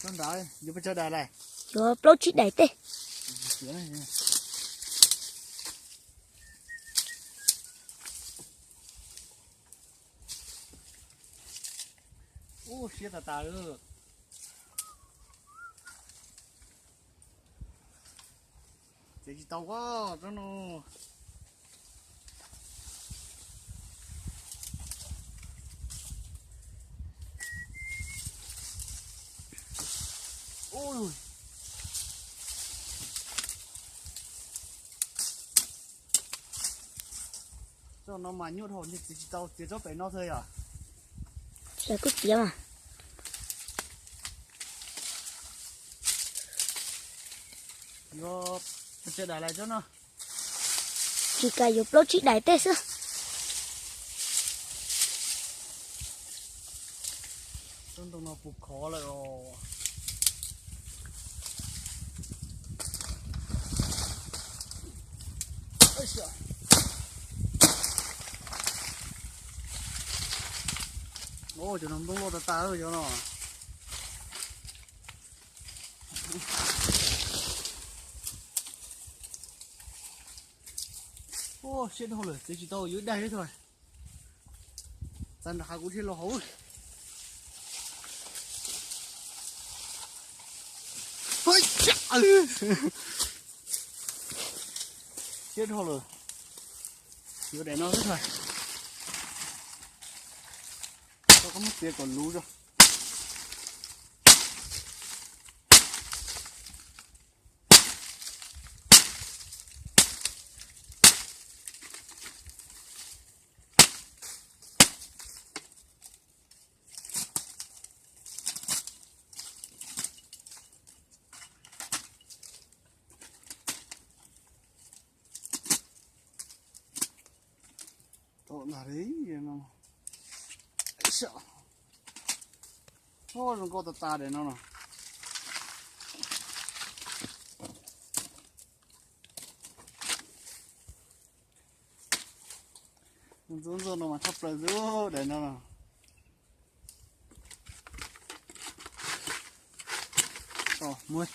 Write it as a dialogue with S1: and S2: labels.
S1: Con đợi, giúp cho đợi này.
S2: Rồi plot chít đẩy tê.
S1: Ô, xía tà ơi. Chị tao quá, nó nó. Ôi. Cho nó mà nhốt hồn như chị tao chỉ cho phải nó thôi à?
S2: Sẽ cứ kiếm à?
S1: Yo, chơi đài lại cho nó.
S2: Chỉ cả yếu plot chít đẩy tê chứ.
S1: Trong tụi nó phục khó lại rồi. Ôi trời. Ôi trời, nó bông lô ta ơi cho nó. Ô, chết đâu rồi, chỉ tao dưới đây thôi. Dân đã cũng thiên lo hấu. Ôi trời. Chết đâu rồi. Dưới đây nó hết rồi. Tao có mất tiền còn lú rồi. Tội là đấy gì nó. Sợ. Thôi đừng có ta để nó nào. Dũng rồi nó mà thấp là dữ để nó nào. Rồi, muối.